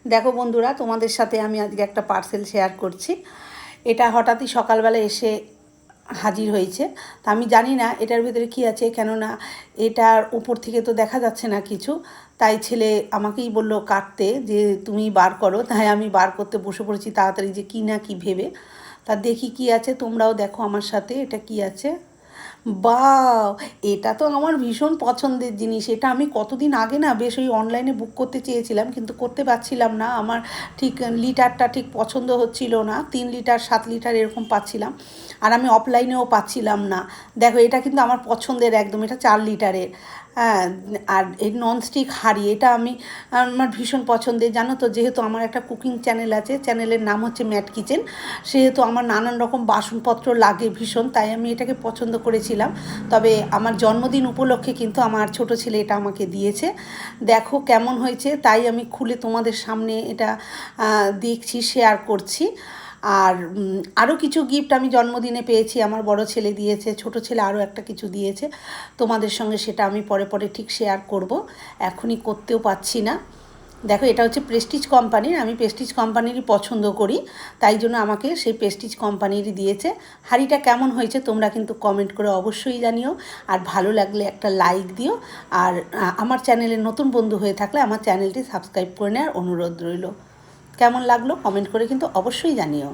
দেখো বন্ধুরা, তোমাদের সাথে আমি আজকে একটা পার্সেল শেয়ার করছি। এটা হঠাৎই সকালবেলা এসে হাজির হয়েছে। তা আমি জানি না এটার ভিতরে কী আছে, কেননা এটার উপর থেকে তো দেখা যাচ্ছে না কিছু। তাই ছেলে আমাকেই বলল কাটতে, যে তুমি বার করো। তাই আমি বার করতে বসে পড়েছি তাড়াতাড়ি, যে কী না কী ভেবে। তা দেখি কী আছে, তোমরাও দেখো আমার সাথে এটা কী আছে। বাহ, এটা তো আমার ভীষণ পছন্দের জিনিস। এটা আমি কতদিন আগে না বেশ ওই অনলাইনে বুক করতে চেয়েছিলাম, কিন্তু করতে পারছিলাম না। আমার ঠিক লিটারটা ঠিক পছন্দ হচ্ছিল না, 3 লিটার 7 লিটার এরকম পাচ্ছিলাম, আর আমি অফলাইনেও পাচ্ছিলাম না। দেখো এটা কিন্তু আমার পছন্দের একদম, এটা 4 লিটারের। হ্যাঁ, আর এই ননস্টিক হাঁড়ি, এটা আমার ভীষণ পছন্দের, জানো তো। যেহেতু আমার একটা কুকিং চ্যানেল আছে, চ্যানেলের নাম হচ্ছে ম্যাট কিচেন, সেহেতু আমার নানান রকম বাসনপত্র লাগে ভীষণ, তাই আমি এটাকে পছন্দ করেছিলাম। তবে আমার জন্মদিন উপলক্ষে কিন্তু আমার ছোট ছেলে এটা আমাকে দিয়েছে। দেখো কেমন হয়েছে, তাই আমি খুলে তোমাদের সামনে এটা দেখছি, শেয়ার করছি। আর আরও কিছু গিফট আমি জন্মদিনে পেয়েছি, আমার বড় ছেলে দিয়েছে, ছোট ছেলে আরও একটা কিছু দিয়েছে। তোমাদের সঙ্গে সেটা আমি পরে পরে ঠিক শেয়ার করব, এখনই করতেও পারছি না। দেখো এটা হচ্ছে প্রেস্টিজ কোম্পানির, আমি প্রেস্টিজ কোম্পানিরই পছন্দ করি, তাই জন্য আমাকে সেই প্রেস্টিজ কোম্পানিরই দিয়েছে। হাঁড়িটা কেমন হয়েছে তোমরা কিন্তু কমেন্ট করে অবশ্যই জানিও, আর ভালো লাগলে একটা লাইক দিও। আর আমার চ্যানেলের নতুন বন্ধু হয়ে থাকলে আমার চ্যানেলটি সাবস্ক্রাইব করে নেওয়ার অনুরোধ রইল। কেমন লাগলো কমেন্ট করে কিন্তু অবশ্যই জানিও।